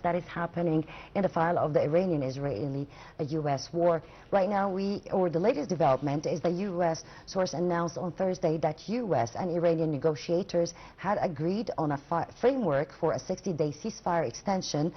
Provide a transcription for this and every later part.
that is happening in the file of the Iranian-Israeli-U.S. war. Right now, the latest development is the U.S. source announced on Thursday that U.S. and Iranian negotiators had agreed on a framework for a 60-day ceasefire extension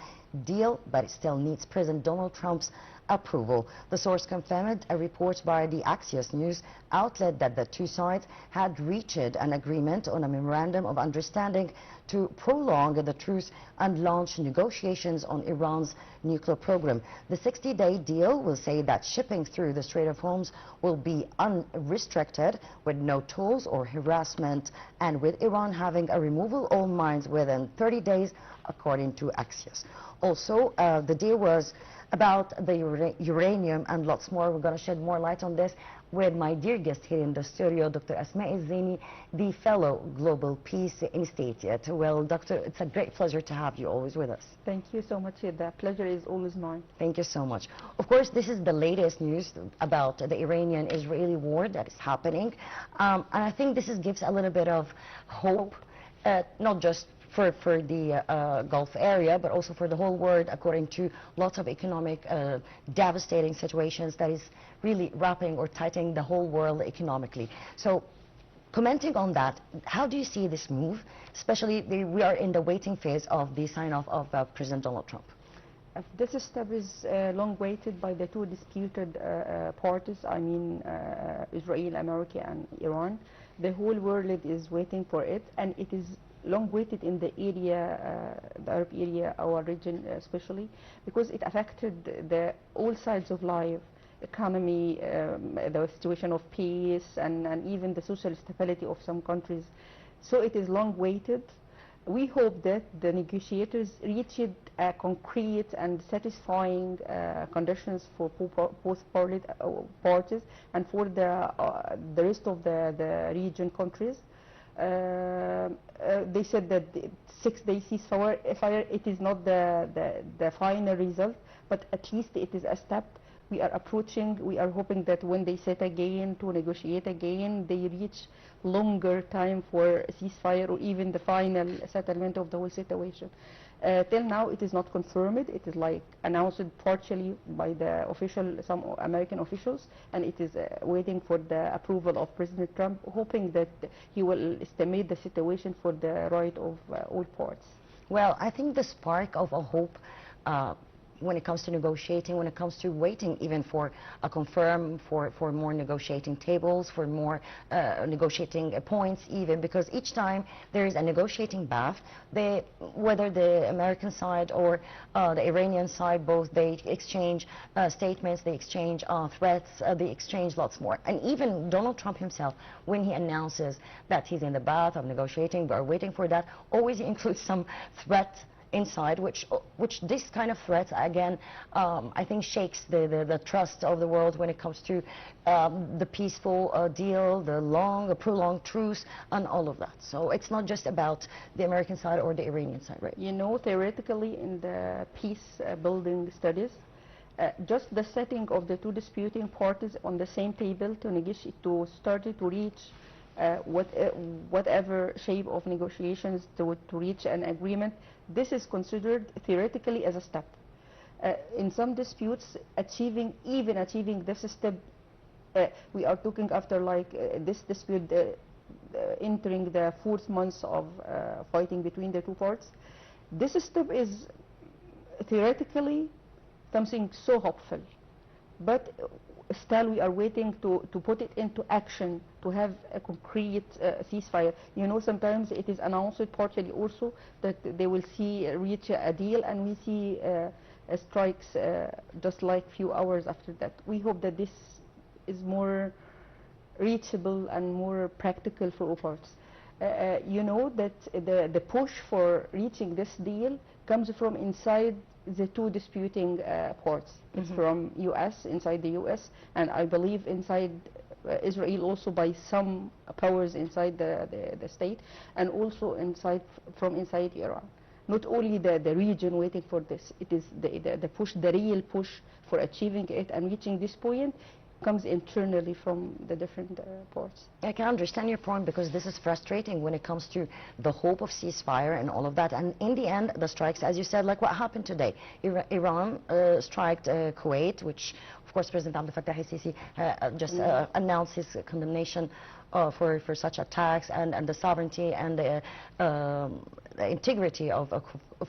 deal, but it still needs President Donald Trump's approval. The source confirmed a report by the Axios news outlet that the two sides had reached an agreement on a memorandum of understanding to prolong the truce and launch negotiations on Iran's nuclear program. The 60-day deal will say that shipping through the Strait of Hormuz will be unrestricted, with no tolls or harassment, and with Iran having a removal of all mines within 30 days, according to Axios. Also, the deal was about the uranium and lots more. We're going to shed more light on this with my dear guest here in the studio, Dr. Asmaa Elzieny, the Fellow Global Peace Institute. Well, Doctor, it's a great pleasure to have you always with us. Thank you so much. The pleasure is always mine. Thank you so much. Of course, this is the latest news about the Iranian-Israeli war that is happening. And I think this gives a little bit of hope, not just for the Gulf area, but also for the whole world, according to lots of economic devastating situations that is really wrapping or tightening the whole world economically. So, commenting on that, how do you see this move? Especially, we are in the waiting phase of the sign-off of President Donald Trump. This step is long waited by the two disputed parties, I mean Israel, America, and Iran. The whole world is waiting for it, and it is long waited in the area, the Arab area, our region especially, because it affected all sides of life, economy, the situation of peace, and even the social stability of some countries. So it is long waited. We hope that the negotiators reached concrete and satisfying conditions for both parties and for the rest of the region countries. They said that the 6-day ceasefire, it is not the final result, but at least it is a step we are approaching. We are hoping that when they sit again to negotiate again, they reach longer time for ceasefire or even the final settlement of the whole situation. Till now, it is not confirmed. It is like announced partially by the some American officials, and it is waiting for the approval of President Trump, hoping that he will estimate the situation for the right of all parts. Well, I think the spark of a hope when it comes to negotiating, when it comes to waiting even for a confirm, for more negotiating tables, for more negotiating points even, because each time there is a negotiating bath, whether the American side or the Iranian side, both they exchange statements, they exchange threats, they exchange lots more. And even Donald Trump himself, when he announces that he's in the bath of negotiating, we are waiting for that, always includes some threat inside, which this kind of threats, again, I think shakes the trust of the world when it comes to the peaceful deal, the prolonged truce, and all of that. So it's not just about the American side or the Iranian side, right? You know, theoretically in the peace building studies, just the setting of the two disputing parties on the same table to negotiate, to start to reach whatever shape of negotiations to reach an agreement, this is considered theoretically as a step. In some disputes, even achieving this step, we are talking after like this dispute entering the 4th month of fighting between the two parts. This step is theoretically something so hopeful, but still we are waiting to put it into action, to have a concrete ceasefire. You know, sometimes it is announced partially also that they will reach a deal, and we see strikes just like few hours after that. We hope that this is more reachable and more practical for all parts. You know that the push for reaching this deal comes from inside the two disputing parts. It's from U.S., inside the U.S., and I believe inside Israel also by some powers inside the state, and also from inside Iran. Not only the region waiting for this, it is the push, the real push for achieving it and reaching this point comes internally from the different parts. I can understand your point, because this is frustrating when it comes to the hope of ceasefire and all of that. And in the end, the strikes, as you said, like what happened today. Iran striked Kuwait, which, of course, President Abdel Fattah el-Sisi just announced his condemnation for such attacks, and the sovereignty and the integrity of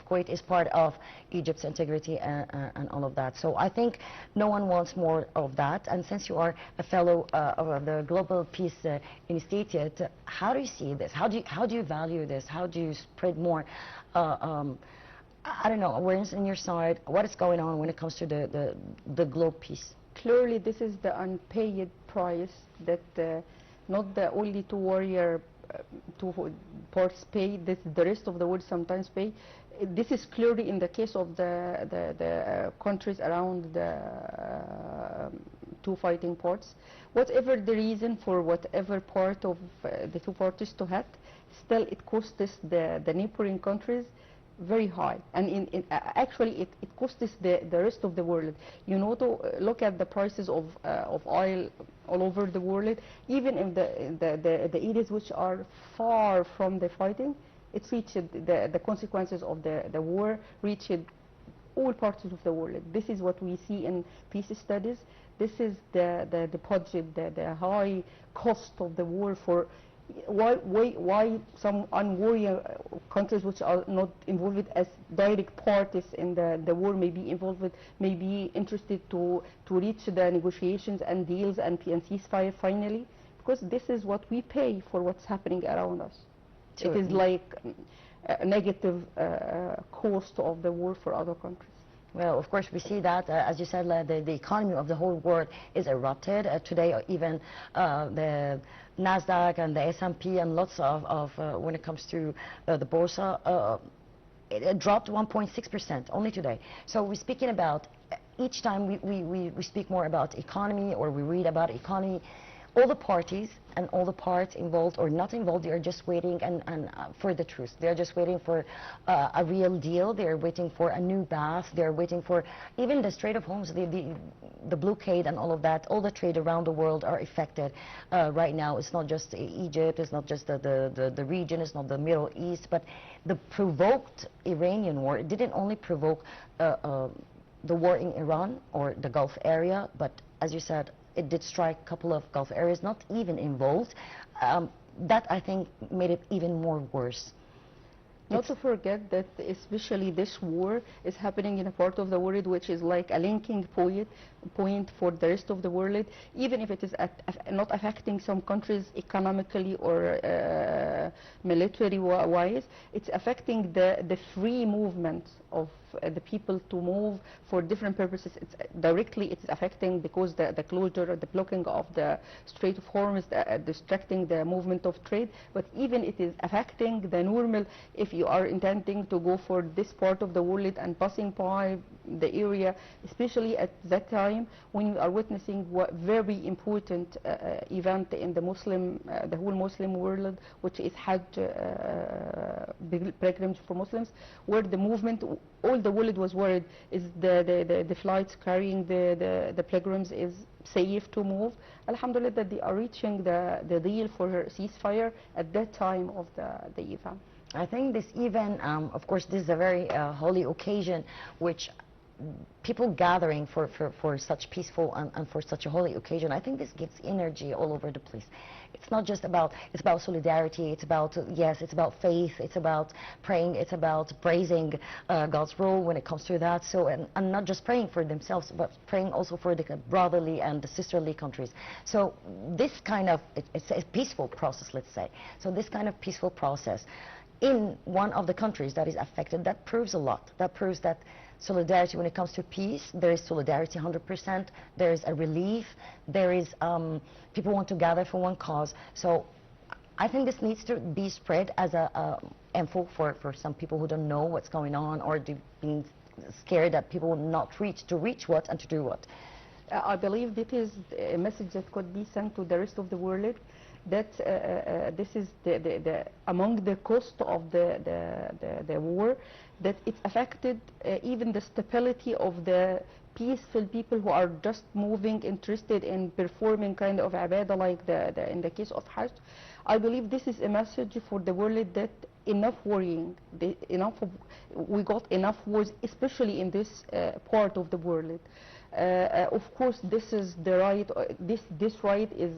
Kuwait is part of Egypt's integrity and all of that. So I think no one wants more of that. And since you are a fellow of the Global Peace Institute, how do you see this? How do you value this? How do you spread more I don't know, awareness on your side? What is going on when it comes to the global peace? Clearly, this is the unpaid price that not the only two warrior two parts pay, this the rest of the world sometimes pay. This is clearly in the case of the countries around the two fighting parts. Whatever the reason for whatever part of the two parties to have, still it costs the neighboring countries very high, and actually it costs the rest of the world. You know, to look at the prices of oil all over the world, even in the areas which are far from the fighting, it's reached the consequences of the war reached all parts of the world. This is what we see in peace studies. This is the budget, the high cost of the war for. Why some unwarrior countries which are not involved as direct parties in the war may be involved, may be interested to reach the negotiations and deals and ceasefire finally, because this is what we pay for what's happening around us. Sure. It is like a negative cost of the war for other countries. Well, of course, we see that, as you said, the economy of the whole world is erupted. Today, even the Nasdaq and the S&P and lots of when it comes to the Bursa, it dropped 1.6% only today. So we're speaking about, each time we speak more about economy, or we read about economy, all the parties and all the parts involved or not involved, they are just waiting and for the truth. They're just waiting for a real deal. They're waiting for a new bath. They're waiting for even the Strait of Hormuz, the blockade and all of that. All the trade around the world are affected right now. It's not just Egypt. It's not just the region. It's not the Middle East. But the provoked Iranian war, it didn't only provoke the war in Iran or the Gulf area, but as you said, it did strike a couple of Gulf areas not even involved. That, I think, made it even more worse. Not to forget that especially this war is happening in a part of the world which is like a linking point for the rest of the world, even if it is not affecting some countries economically or military-wise. It's affecting the free movement of the people to move for different purposes. It's affecting because the closure or the blocking of the Strait of Hormuz, distracting the movement of trade, but even it is affecting the normal, if you are intending to go for this part of the world and passing by the area, especially at that time when you are witnessing what very important event in the whole Muslim world, which is Hajj pilgrimage for Muslims, where the movement, all the world was worried, is the flights carrying the pilgrims is safe to move. Alhamdulillah that they are reaching the deal for ceasefire at that time of the event. I think this event, of course, this is a very holy occasion, which people gathering for such peaceful and for such a holy occasion, I think this gives energy all over the place. It's not just about, it's about solidarity, it's about, yes, it's about faith, it's about praying, it's about praising God's role when it comes to that. So, and not just praying for themselves, but praying also for the brotherly and the sisterly countries. So this kind of, it's a peaceful process, let's say. So this kind of peaceful process in one of the countries that is affected, that proves a lot. That proves that solidarity when it comes to peace, there is solidarity 100%, there is a relief, there is, people want to gather for one cause. So I think this needs to be spread as a info for some people who don't know what's going on, or being scared that people will not reach what and to do what. I believe this is a message that could be sent to the rest of the world, that this is among the cost of the war, that it affected even the stability of the peaceful people who are just moving, interested in performing kind of ibadah like in the case of Hajj. I believe this is a message for the world that enough worrying, we got enough wars, especially in this part of the world. Of course, this is the right. This right is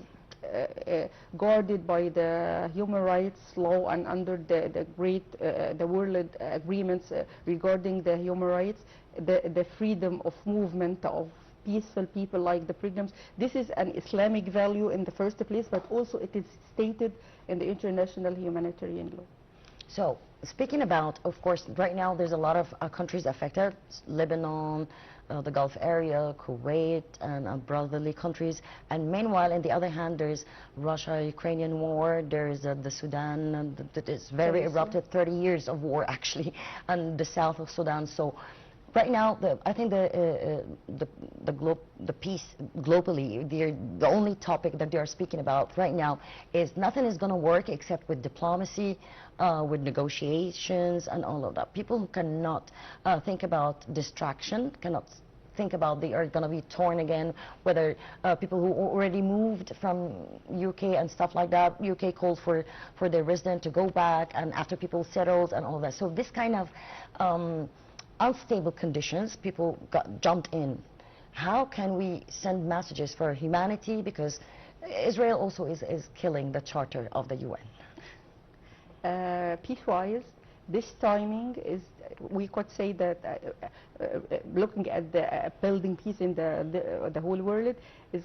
guarded by the human rights law and under the world agreements regarding the human rights, the freedom of movement of peaceful people like the pilgrims. This is an Islamic value in the first place, but also it is stated in the international humanitarian law. So, speaking about, of course, right now there's a lot of countries affected, Lebanon, the Gulf area, Kuwait, and brotherly countries. And meanwhile, on the other hand, there's Russia-Ukrainian war, there's the Sudan, that is very erupted, 30 years of war actually, and the south of Sudan. So right now, I think the peace globally, the only topic that they are speaking about right now is nothing is going to work except with diplomacy, with negotiations and all of that. People who cannot think about distraction, cannot think about they are going to be torn again, whether people who already moved from UK and stuff like that, UK called for their resident to go back, and after people settled and all that. So this kind of unstable conditions, people jumped in. How can we send messages for humanity, because Israel also is killing the charter of the UN? Peace-wise, this timing is, we could say that looking at the building peace in the whole world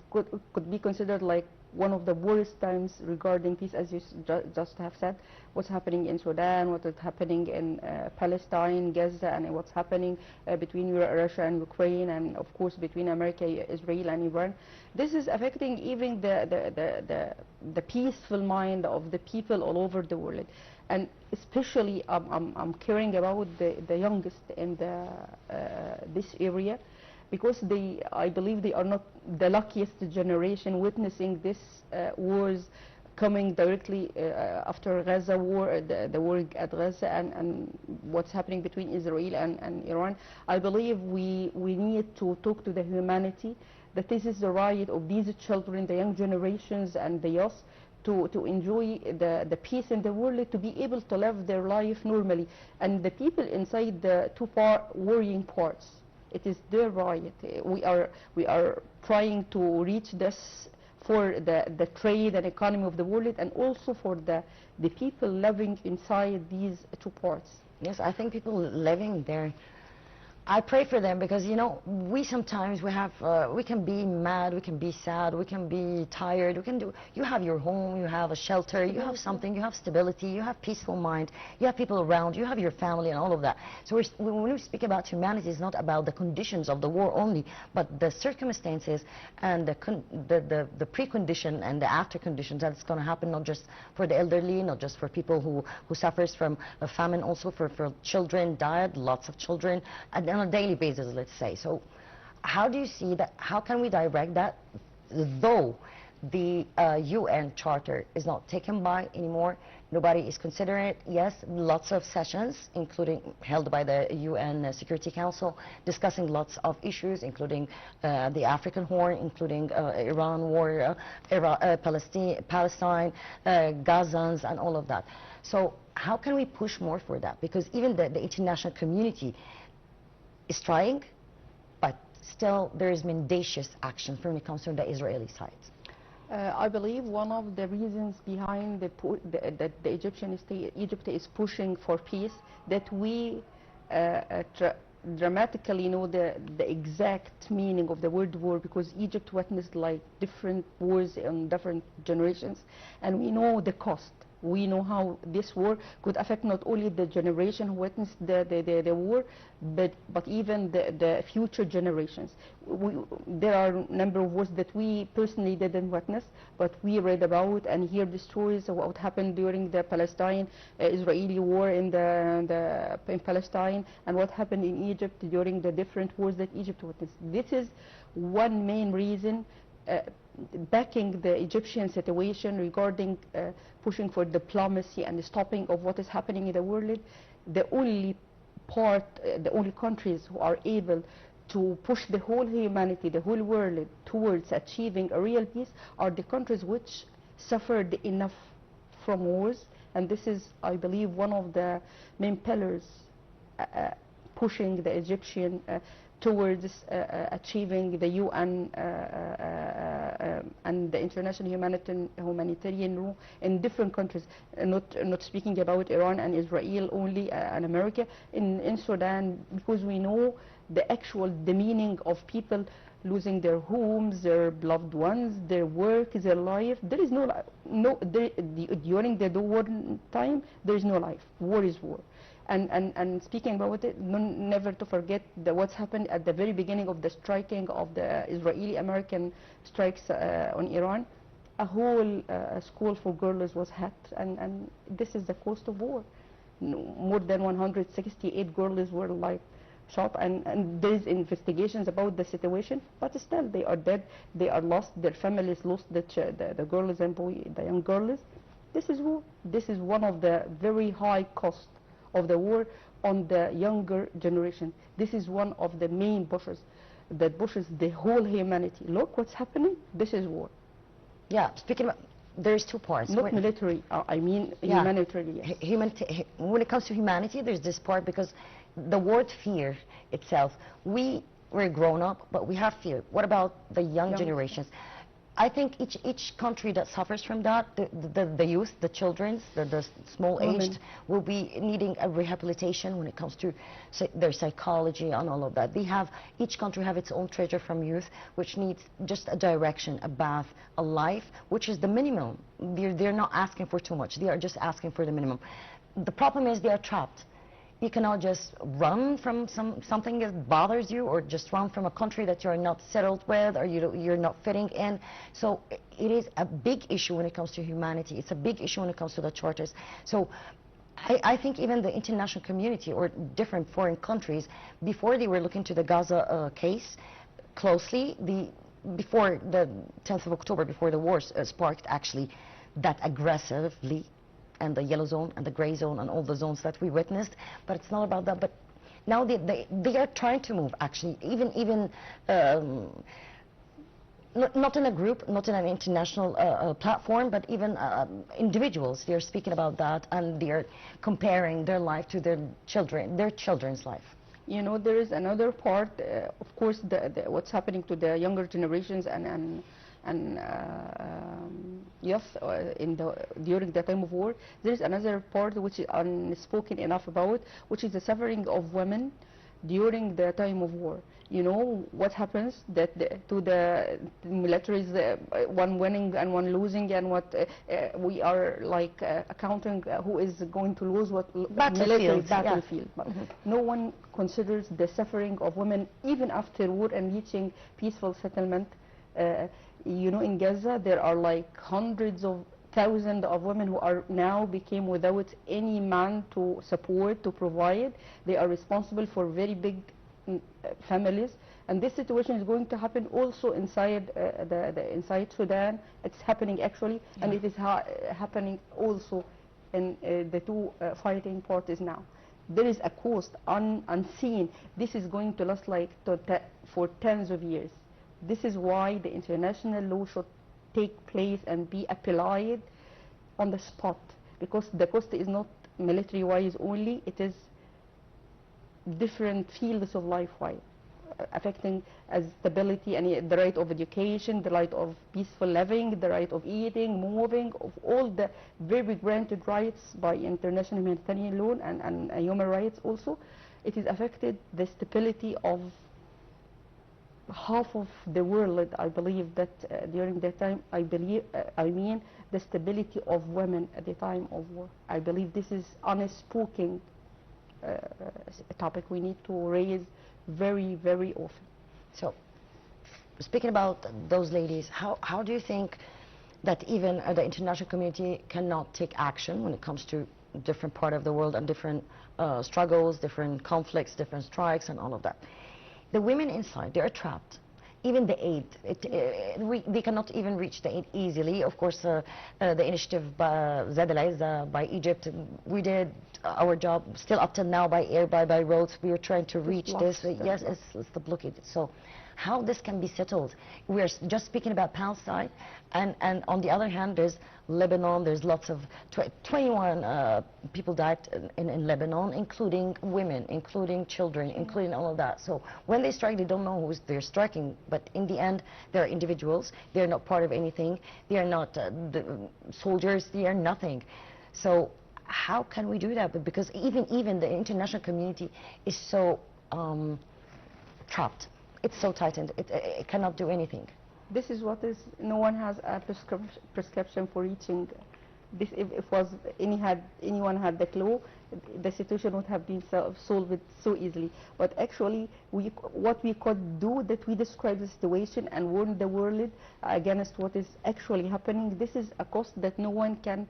could be considered like one of the worst times regarding peace, as you just have said. What's happening in Sudan, what is happening in Palestine, Gaza, and what's happening between Russia and Ukraine, and of course between America, Israel, and Iran. This is affecting even the peaceful mind of the people all over the world. And especially, I'm caring about the youngest in this area, because I believe they are not the luckiest generation witnessing this wars coming directly after Gaza war, the war at Gaza, and what's happening between Israel and Iran. I believe we need to talk to the humanity, that this is the right of these children, the young generations and the youth, to enjoy the peace in the world, to be able to live their life normally. And the people inside the two warring parts, it is their right. We are trying to reach this for the trade and economy of the world, and also for the people living inside these two parts. Yes, I think people living there, I pray for them, because you know, we sometimes we can be mad, we can be sad, we can be tired, you have your home, you have a shelter, you have something, you have stability, you have peaceful mind, you have people around, you have your family and all of that. So when we speak about humanity, it's not about the conditions of the war only, but the circumstances and the precondition and the after conditions that's going to happen, not just for the elderly, not just for people who suffers from a famine, also for children died, lots of children, and on a daily basis, let's say. So how do you see that? How can we direct that, though the UN Charter is not taken by anymore? Nobody is considering it. Yes, lots of sessions, including held by the UN Security Council, discussing lots of issues, including the African Horn, including Iran war, Palestine, Gazans, and all of that. So how can we push more for that? Because even the international community is trying, but still there is mendacious action when it comes to the Israeli side. I believe one of the reasons behind that the Egyptian state, Egypt is pushing for peace, that we dramatically know the exact meaning of the word war, because Egypt witnessed like different wars in different generations, and we know the cost. We know how this war could affect not only the generation who witnessed the war, but even the future generations. There are a number of wars that we personally didn't witness, but we read about and hear the stories of what happened during the Palestine-Israeli war in Palestine, and what happened in Egypt during the different wars that Egypt witnessed. This is one main reason backing the Egyptian situation regarding pushing for diplomacy and the stopping of what is happening in the world. The only countries who are able to push the whole humanity, the whole world towards achieving a real peace are the countries which suffered enough from wars. And this is, I believe, one of the main pillars pushing the Egyptian towards achieving the UN and the international humanitarian law in different countries, not speaking about Iran and Israel only and America, in Sudan, because we know the meaning of people losing their homes, their beloved ones, their work, their life. There is during the war time, there is no life. War is war. And speaking about it, never to forget what's happened at the very beginning of the striking of the Israeli-American strikes on Iran. A whole school for girls was hacked, and this is the cost of war. More than 168 girls were like shot, and there is investigations about the situation, but still they are dead, they are lost, their families lost the girls and the young girls. This is war. This is one of the very high costs of the war on the younger generation. This is one of the main pushes that pushes the whole humanity. Look what's happening. This is war. Yeah, speaking about, there's two parts. Not military, I mean humanitarian. Yes. When it comes to humanity, there's this part, because the word fear itself, we're grown up, but we have fear. What about the young generations? I think each country that suffers from that, the youth, the children, the small aged, will be needing a rehabilitation when it comes to their psychology and all of that. Each country have its own treasure from youth, which needs just a direction, a bath, a life, which is the minimum. They're not asking for too much. They are just asking for the minimum. The problem is they are trapped. You cannot just run from something that bothers you, or just run from a country that you're not settled with, or you're not fitting in. So it is a big issue when it comes to humanity. It's a big issue when it comes to the charters. So I think even the international community or different foreign countries, before they were looking to the Gaza case closely, before the 10th of October, before the war sparked actually that aggressively, and the yellow zone and the gray zone and all the zones that we witnessed, but it's not about that. But now they are trying to move, actually, even not in a group, not in an international platform, but even individuals. They're speaking about that, and they're comparing their life to their children's life. You know, there is another part, of course, what's happening to the younger generations and youth during the time of war. There is another part which is unspoken enough about, which is the suffering of women during the time of war. You know what happens to the militaries, one winning and one losing, and what we are like accounting who is going to lose what battlefield. But no one considers the suffering of women even after war and reaching peaceful settlement. You know, in Gaza, there are like hundreds of thousands of women who are now became without any man to support, to provide. They are responsible for very big families, and this situation is going to happen also inside inside Sudan. It's happening actually, and it is happening also in the two fighting parties now. There is a cost unseen. This is going to last like for tens of years. This is why the international law should take place and be applied on the spot, because the cost is not military-wise only, it is different fields of life-wise, affecting stability and the right of education, the right of peaceful living, the right of eating, moving, of all the very granted rights by international humanitarian law and human rights also. It is affected the stability of half of the world. I believe that during that time, I mean the stability of women at the time of war. I believe this is unspoken topic we need to raise very, very often. So, speaking about those ladies, how do you think that even the international community cannot take action when it comes to different part of the world and different struggles, different conflicts, different strikes and all of that? The women inside, they are trapped. even the aid, they cannot even reach the aid easily. Of course, the initiative by Egypt, we did our job still up till now by air, by roads. We are trying to reach this. Yes, it's the blockade. So how this can be settled? We're just speaking about Palestine, and on the other hand, there's Lebanon. There's lots of 21 people died in Lebanon, including women, including children, including all of that. So when they strike, they don't know who they're striking, but in the end, they're individuals. They're not part of anything. They are not the soldiers. They are nothing. So how can we do that? But because even the international community is so trapped. It's so tightened. It cannot do anything. This is what is. No one has a prescription for reaching this. If anyone had the clue, the situation would have been solved so easily. But actually, what we could do, that we describe the situation and warn the world against what is actually happening. This is a cost that no one can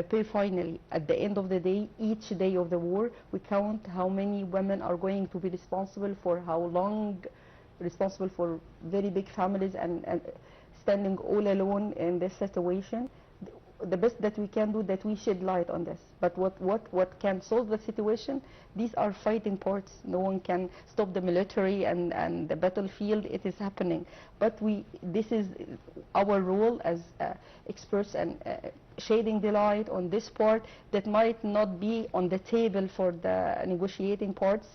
pay finally. At the end of the day, each day of the war, we count how many women are going to be responsible for how long, responsible for very big families, and standing all alone in this situation. The best that we can do, that we shed light on this. But what can solve the situation? These are fighting parts. No one can stop the military and the battlefield. It is happening. But this is our role as experts, and shedding the light on this part that might not be on the table for the negotiating parts.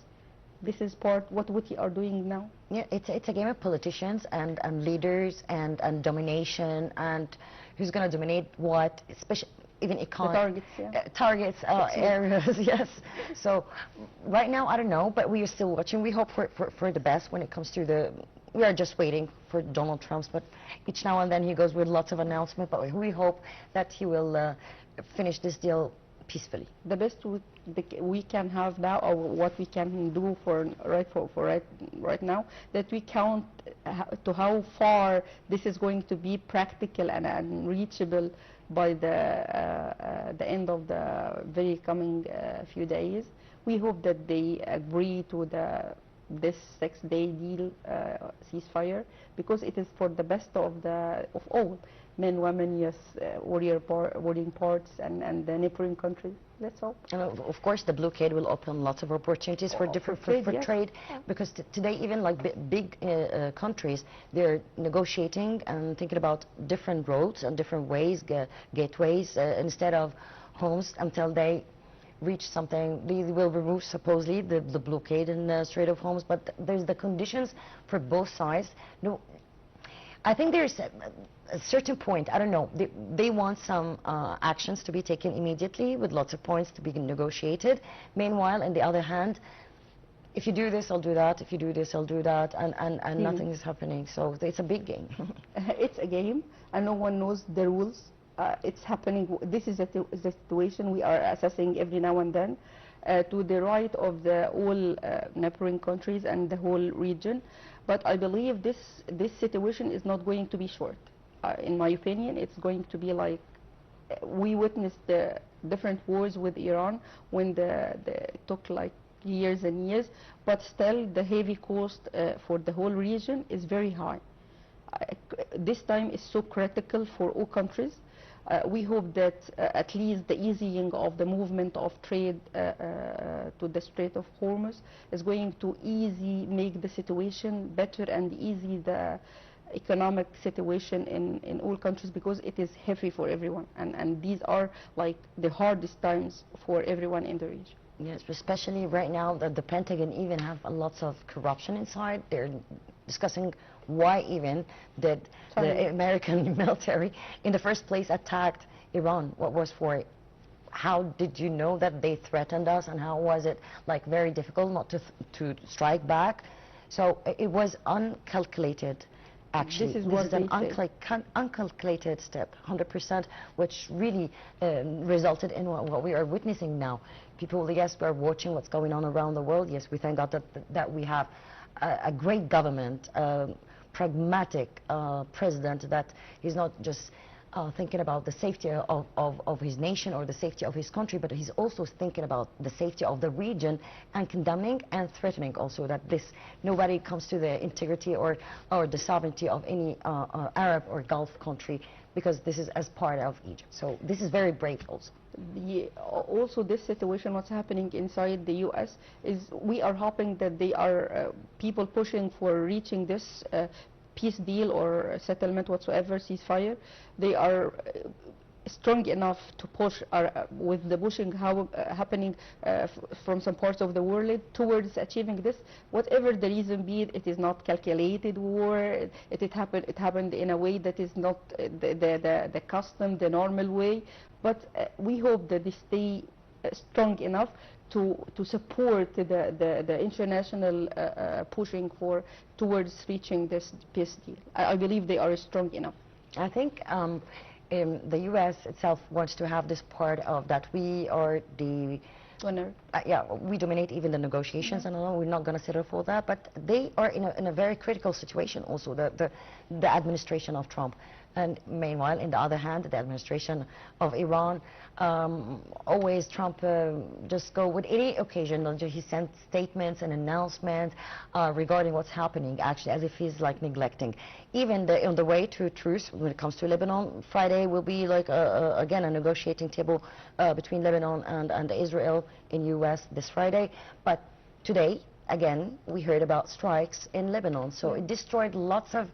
This is what we are doing now. Yeah, it's a game of politicians and leaders and domination, and who's going to dominate what, especially even economy. Targets, areas, yes. So right now, I don't know, but we are still watching. We hope for the best when it comes to we are just waiting for Donald Trump's, but each now and then he goes with lots of announcements, but we hope that he will finish this deal peacefully. The best we can have now, or what we can do right now, that we count to how far this is going to be practical and reachable by the end of the very coming few days. We hope that they agree to this 6-day deal, ceasefire, because it is for the best of all. Men, women, yes, warring parts, and the neighboring countries. That's all. And of course, the blockade will open lots of opportunities for trade, because today, even like big countries, they're negotiating and thinking about different roads and different ways, gateways, instead of homes, until they reach something. They will remove supposedly the blockade in the Strait of Hormuz, but there's the conditions for both sides. No, I think there's a certain point, I don't know, they want some actions to be taken immediately with lots of points to be negotiated. Meanwhile, on the other hand, if you do this, I'll do that. If you do this, I'll do that, and nothing is happening. So it's a big game. It's a game, and no one knows the rules. It's happening. This is the situation we are assessing every now and then, to the right of the all neighboring countries and the whole region. But I believe this situation is not going to be short. In my opinion, it's going to be like we witnessed the different wars with Iran when it took like years and years, but still the heavy cost for the whole region is very high. This time is so critical for all countries. We hope that at least the easing of the movement of trade to the Strait of Hormuz is going to make the situation better and easy the economic situation in all countries, because it is heavy for everyone, and these are like the hardest times for everyone in the region. Yes, especially right now that the Pentagon even have lots of corruption inside. They're discussing why even did the American military in the first place attacked Iran. What was for it? How did you know that they threatened us, and how was it like very difficult not to strike back? So it was uncalculated. Actually, this is an uncalculated step, 100%, which really resulted in what we are witnessing now. People, yes, we are watching what's going on around the world. Yes, we thank God that we have a great government, pragmatic president, that he's not just thinking about the safety of his nation or the safety of his country, but he's also thinking about the safety of the region and condemning and threatening also that nobody comes to the integrity or the sovereignty of any Arab or Gulf country, because this is as part of Egypt. So this is very brave also. Also, this situation, what's happening inside the U.S. is we are hoping that they are people pushing for reaching this peace deal or settlement whatsoever, ceasefire. They are strong enough to push with the pushing happening from some parts of the world towards achieving this. Whatever the reason be, it is not calculated war. It happened in a way that is not the custom, the normal way. But we hope that they stay strong enough to support the international pushing towards reaching this peace deal. I believe they are strong enough. I think the U.S. itself wants to have this part of that we are the winner. Yeah, we dominate even the negotiations, and we're not going to settle for that. But they are in a very critical situation also, the administration of Trump. And meanwhile, in the other hand, the administration of Iran, always Trump just go with any occasion. He sends statements and announcements regarding what's happening, actually, as if he's like neglecting. Even on the way to truce, when it comes to Lebanon, Friday will be like, again, a negotiating table between Lebanon and Israel in U.S. this Friday. But today, again, we heard about strikes in Lebanon. So it destroyed lots of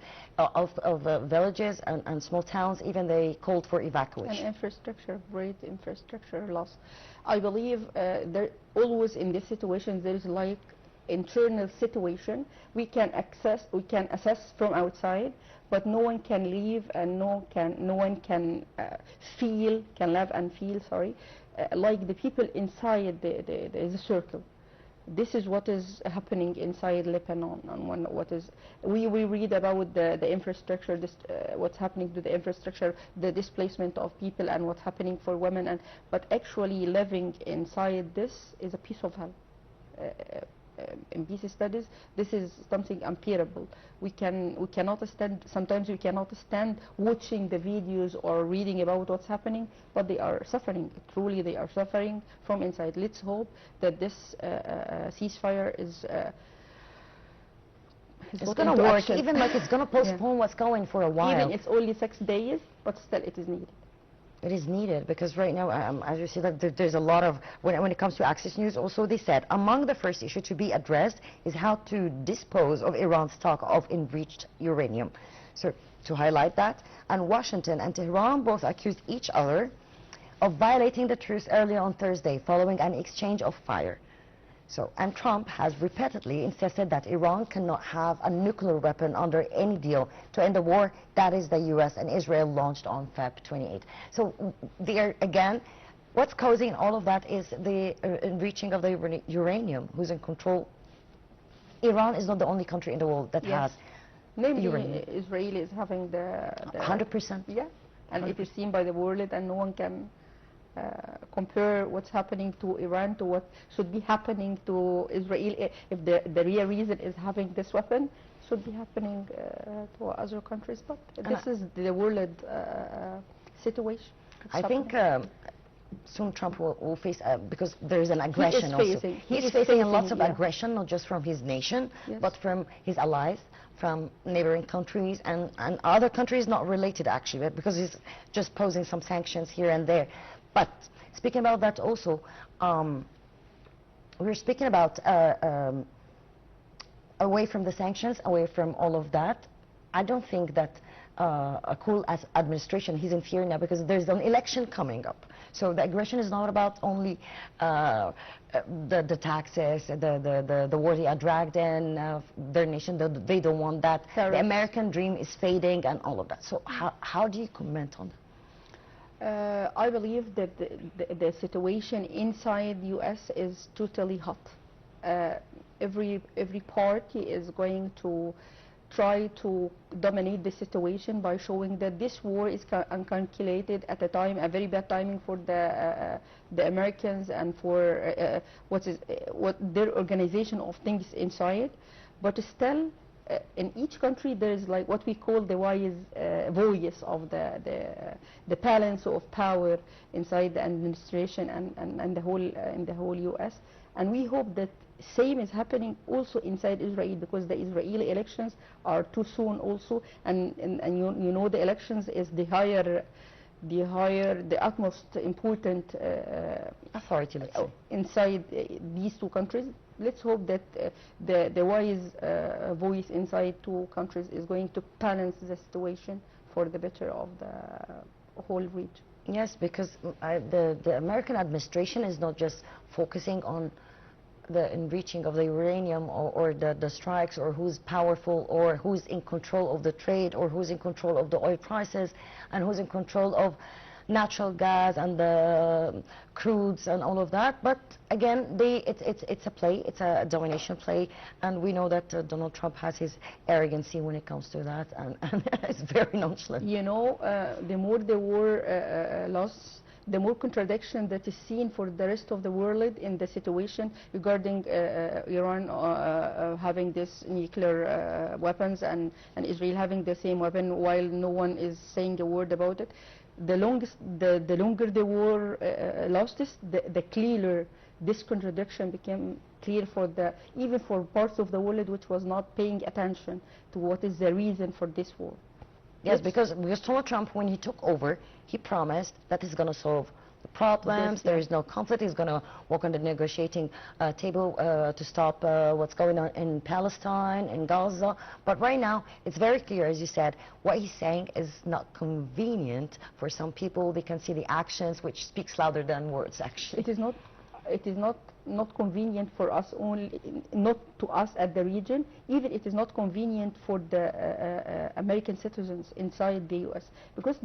villages and small towns. Even they called for evacuation. And infrastructure, great infrastructure loss. I believe there always in this situation there is like internal situation we can assess from outside, but no one can leave and no one can live and feel. Sorry, like the people inside the circle. This is what is happening inside Lebanon, and we read about the infrastructure, what's happening to the infrastructure, the displacement of people, and what's happening for women. But actually living inside this is a piece of hell. In peace studies, this is something unbearable. We cannot stand. Sometimes we cannot stand watching the videos or reading about what's happening, but they are suffering. Truly, they are suffering from inside. Let's hope that this ceasefire is. It's going to work. Even like it's going to postpone what's going for a while. Even it's only 6 days, but still it is needed. It is needed because right now, as you see, that there's a lot of, when it comes to Access News, also they said among the first issue to be addressed is how to dispose of Iran's stock of enriched uranium. So to highlight that, and Washington and Tehran both accused each other of violating the truce earlier on Thursday following an exchange of fire. So, and Trump has repeatedly insisted that Iran cannot have a nuclear weapon under any deal to end the war that is the U.S. and Israel launched on Feb 28. So, again, what's causing all of that is the enriching of the uranium, who's in control. Iran is not the only country in the world that has uranium. Israel is having the 100%. Yeah, and 100%. It is seen by the world, and no one can compare what's happening to Iran to what should be happening to Israel. If the real reason is having this weapon, should be happening to other countries. But this is the world situation. I think soon Trump will face, because there is an aggression also. He's facing lots of aggression, not just from his nation, but from his allies, from neighboring countries, and other countries not related actually, because he's just posing some sanctions here and there. But speaking about that also, we're speaking about away from the sanctions, away from all of that. I don't think that a cool administration, he's in fear now because there's an election coming up. So the aggression is not about only the taxes, the war they are dragged in, their nation, they don't want that. The American dream is fading and all of that. So how do you comment on that? I believe that the situation inside U.S. is totally hot. Every party is going to try to dominate the situation by showing that this war is uncalculated at a time, a very bad timing for the Americans and for what their organization of things inside. But still, in each country there is like what we call the wise voice of the balance of power inside the administration and the whole U.S. And we hope that same is happening also inside Israel, because the Israeli elections are too soon also, and you know the elections is the utmost important authority, let's say, inside these two countries. Let's hope that the wise voice inside two countries is going to balance the situation for the better of the whole region. Yes, because the American administration is not just focusing on the enriching of the uranium or the strikes, or who's powerful, or who's in control of the trade, or who's in control of the oil prices, and who's in control of natural gas and the crudes and all of that. But again, it's a play, it's a domination play, and we know that Donald Trump has his arrogancy when it comes to that, and it's very nonchalant. You know, the more the war lasts, the more contradiction that is seen for the rest of the world in the situation regarding Iran having this nuclear weapons, and Israel having the same weapon, while no one is saying a word about it. The longer the war lasts, the clearer this contradiction became clear for even for parts of the world which was not paying attention to what is the reason for this war. Yes, because Donald Trump, when he took over, he promised that he's going to solve the problems, yes, there is no conflict, he's going to work on the negotiating table to stop what's going on in Palestine, in Gaza. But right now, it's very clear, as you said, what he's saying is not convenient for some people. They can see the actions, which speaks louder than words, actually. It is not convenient for us only, not to us at the region. Even it is not convenient for the American citizens inside the U.S. because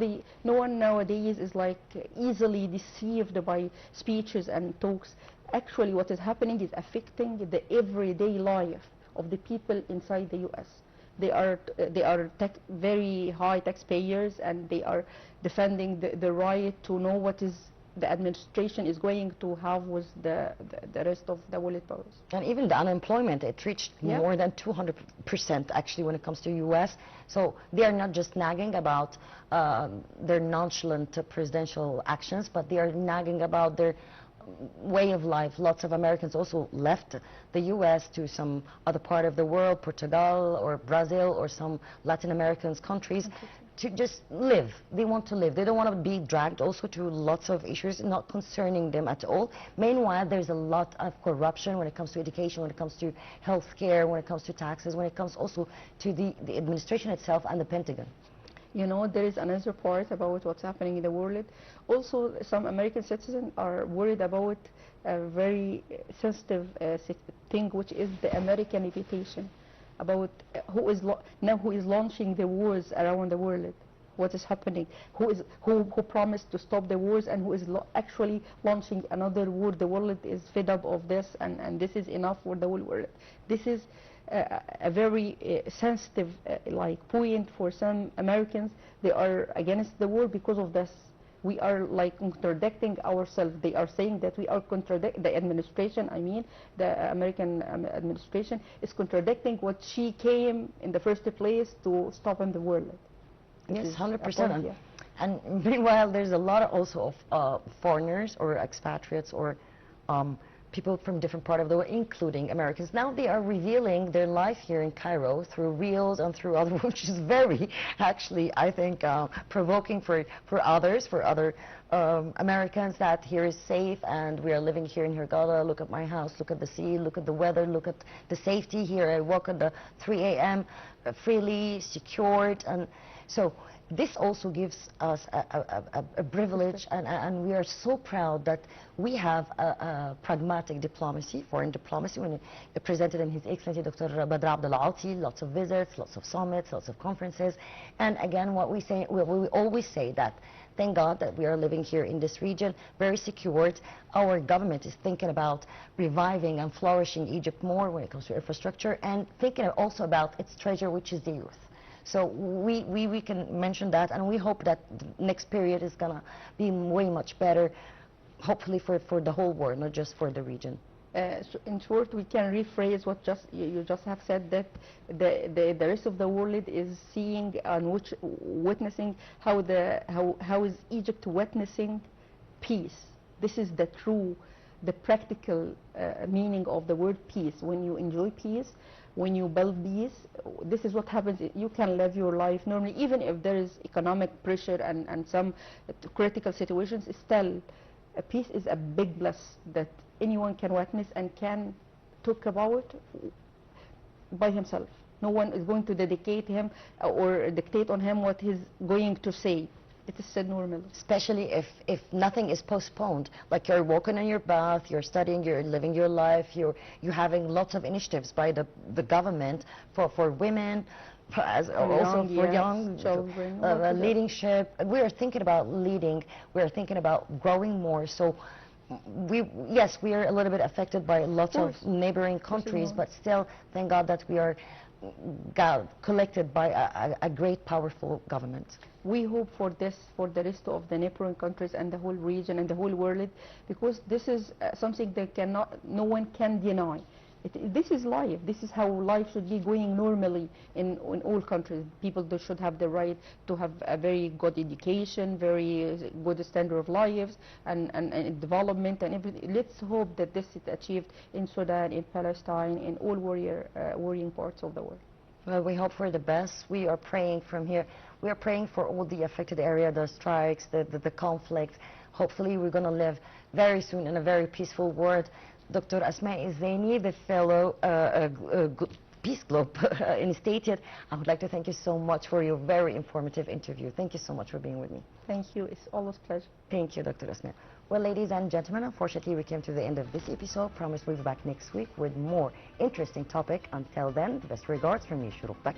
no one nowadays is like easily deceived by speeches and talks. Actually, what is happening is affecting the everyday life of the people inside the U.S. They are very high taxpayers, and they are defending the right to know what is the administration is going to have with the rest of the world powers. And even the unemployment, it reached more than 200% actually when it comes to U.S. So they are not just nagging about their nonchalant presidential actions, but they are nagging about their way of life. Lots of Americans also left the U.S. to some other part of the world, Portugal or Brazil or some Latin American countries, to just live. They want to live. They don't want to be dragged also to lots of issues not concerning them at all. Meanwhile, there's a lot of corruption when it comes to education, when it comes to health care, when it comes to taxes, when it comes also to the administration itself and the Pentagon. You know, there is another part about what's happening in the world. Also, some American citizens are worried about a very sensitive thing, which is the American reputation, about who is launching the wars around the world, what is happening, who promised to stop the wars, and who is actually launching another war. The world is fed up of this, and this is enough for the whole world. This is a very sensitive point for some Americans. They are against the war because of this. We are like contradicting ourselves. They are saying that we are the administration, I mean, the American administration is contradicting what she came in the first place to stop in the world. Yes, 100%. And meanwhile, there's a lot also of foreigners or expatriates or people from different parts of the world, including Americans. Now they are revealing their life here in Cairo through reels and through other, which is very, actually, I think, provoking for others, for other Americans, that here is safe and we are living here in Hurghada. Look at my house, look at the sea, look at the weather, look at the safety here. I walk at the 3 a.m. Freely, secured, and so this also gives us a privilege, and we are so proud that we have a pragmatic diplomacy, foreign diplomacy, when it presented in His Excellency Dr. Badr Abdel Aati, lots of visits, lots of summits, lots of conferences. And again, what we say, we always say that thank God that we are living here in this region, very secured. Our government is thinking about reviving and flourishing Egypt more when it comes to infrastructure, and thinking also about its treasure, which is the youth. So we can mention that, and we hope that the next period is going to be way much better, hopefully for the whole world, not just for the region. So in short, we can rephrase what you just have said, that the rest of the world is seeing and witnessing how is Egypt witnessing peace. This is the practical meaning of the word peace. When you enjoy peace, when you build peace, this is what happens. You can live your life normally, even if there is economic pressure and some critical situations. Still, peace is a big bliss that anyone can witness and can talk about by himself. No one is going to dedicate him or dictate on him what he's going to say. It is said normally. Especially if nothing is postponed, like you're walking on your bath, you're studying, you're living your life, you're having lots of initiatives by the government for women, also for young children, leadership. We are thinking about leading. We are thinking about growing more. So yes, we are a little bit affected by lots of neighboring countries, but still, thank God that we are collected by a great, powerful government. We hope for this for the rest of the neighboring countries and the whole region and the whole world, because this is something that no one can deny. This is life. This is how life should be going normally in all countries. People should have the right to have a very good education, very good standard of lives, and development and everything. Let's hope that this is achieved in Sudan, in Palestine, in all warring parts of the world. Well, we hope for the best. We are praying from here. We are praying for all the affected area, the strikes, the conflict. Hopefully, we're going to live very soon in a very peaceful world. Dr. Asmaa Elzieny, the fellow Peace Globe Institute, I would like to thank you so much for your very informative interview. Thank you so much for being with me. Thank you. It's always a pleasure. Thank you, Dr. Asmaa. Well, ladies and gentlemen, unfortunately, we came to the end of this episode. Promise we'll be back next week with more interesting topic. Until then, the best regards from me, Shuruk Bakr.